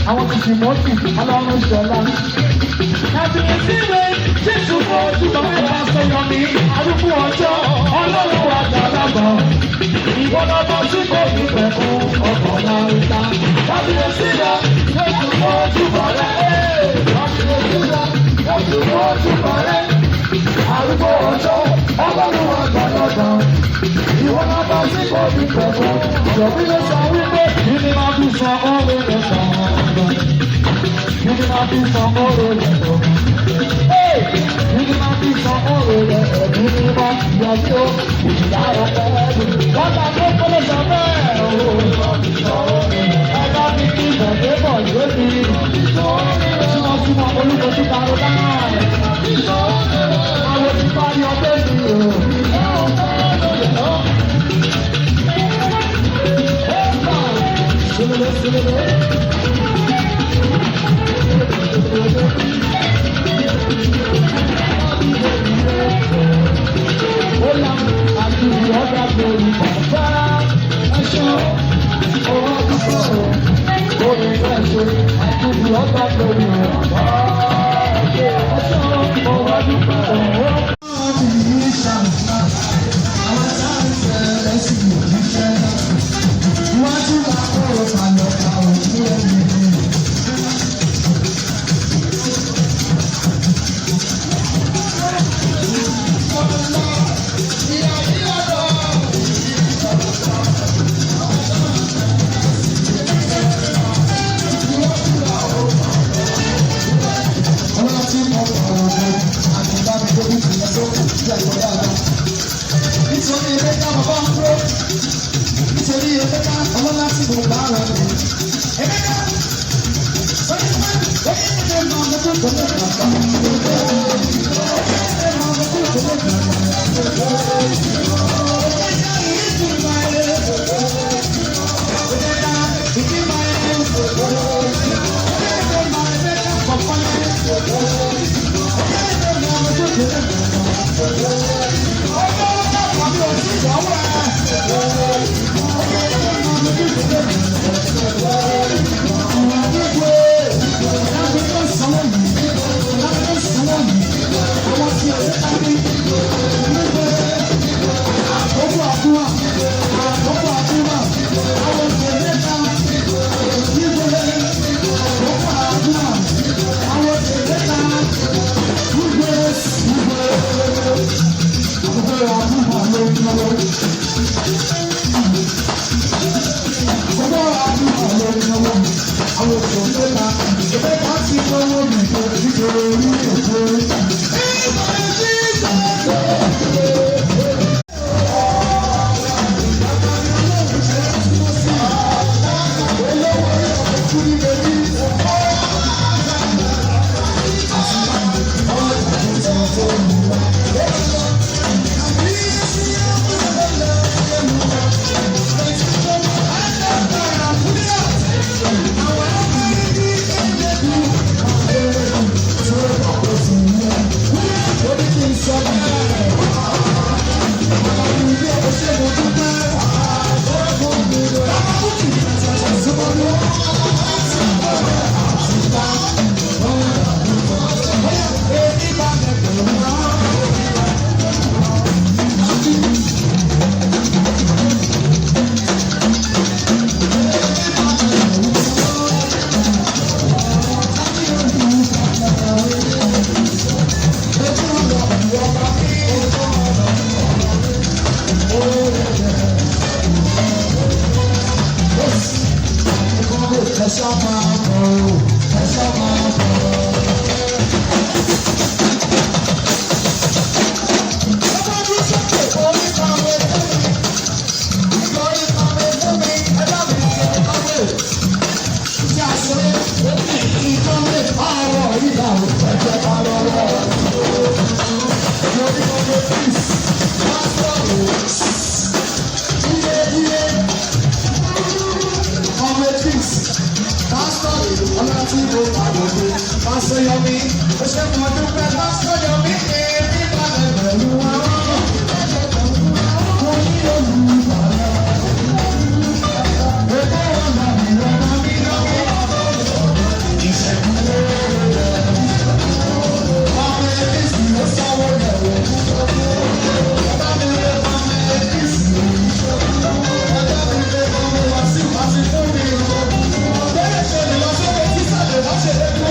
Àwọn ti sì mọ́tì ọlọ́run ṣọlá. Àbíyèsí ìwé Jésù fún ojú bàbá wa sọ̀rọ̀ mi. Arúgbó ọjọ́ ọlọ́run wa dàgbà. Ìwọ́lọ́bọ̀ tí kò ní pẹ̀ fún ọkọ̀ náà ń ta. Àbíyèsí ìwé Jésù fún ojú bàbá. Àbíyèsí ìwé Jésù fún ojú bàbá. Arúgbó ọjọ́ ọlọ́run wa dàgbà. Ìwọ́lọ́bọ̀ tí kò ní pẹ̀ fún ìjọba ló sọ wípé ìdí máa fi sọ ọ́rọ̀ rẹ̀ sàn. Ìdí máa fi sọ ọ́rọ̀ rẹ̀ sàn. Ìdí máa fi sọ ọ́rọ̀ rẹ̀ ẹ̀mí mímọ́ yọ sí ó ìdá ọ̀pọ̀ ẹ̀dùn. Wọ́n ta tó kọ́lé sọ bẹ́ẹ̀ o. Ẹ̀ka mi kí ìbọ̀dé bọ̀ lórí. Súnmọ́súnmọ́ olúkọ tí ta ló dáná. Àwọn tí bá yọ bẹ́ẹ̀ ni o. Oh, nítorí Emeka bàbá ń kúrò nítorí Emeka ọlọ́lá tí mo bá rà mí. Emeka sọ́yìn máa ń tẹ̀lé máa ń tó tẹ̀lé bàbá. Pastor Yomi, o ṣe mọ̀ dúpẹ́ Pastor Yomi ní ìbàdàn pẹ̀lú wọn. Mo ní olùbàdàn. Ètò ọ̀nà ìrọ̀lá mi lọ́wọ́. Ìṣẹ́gun lóore. Ọmọ ẹbí sì ló sáwọ́ lẹ̀wọ̀. Bàbá mi lè ọmọ ẹbí sì. Bàbá mi lè ọmọ wá sí pàṣẹ fún mi. Bẹ́ẹ̀ ṣe lè lọ sókè tí sàlẹ̀ wá ṣe é kú.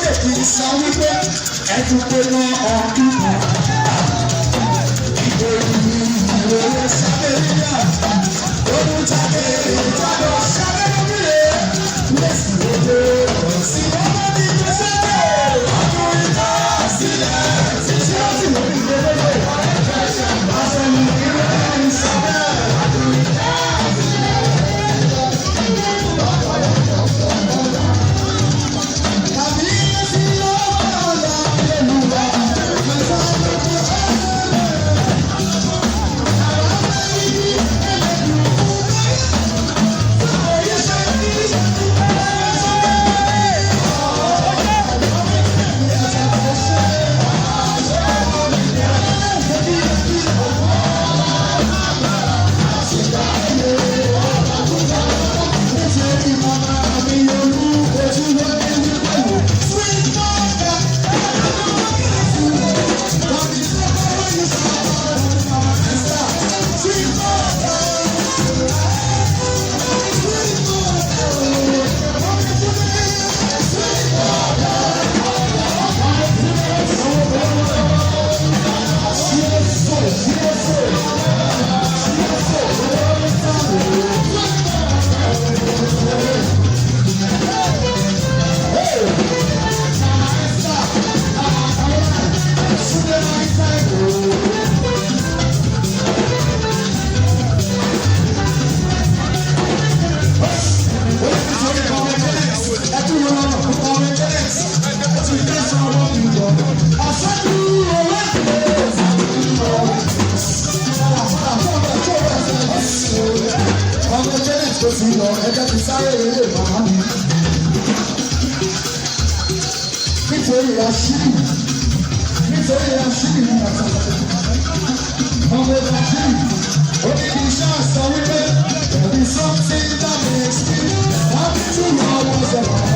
sókè kì í sọ wípé ẹ̀dùn pé náà ọ̀dún kan. Ìgbòho ìròyìn sábẹ́ níyà, olú jáde ìjábọ̀ sábẹ́ lórílẹ̀. Lẹ́sìn lóde ọ̀sìn ọmọ ní gbèsè ọdún ìdá sílẹ̀ títí ó sì lórí ìgbélé. Àṣẹ̀yìn ìròyìn sábẹ́ ọdún ìdá sílẹ̀. Ẹjẹ́ ti sáré ilé màmá mi. Nítorí Rashidi ní àtàlà. Ọmọ Rashidi, ó ní kí iṣẹ́ àṣà wípé there is something that makes me happy to know what's around.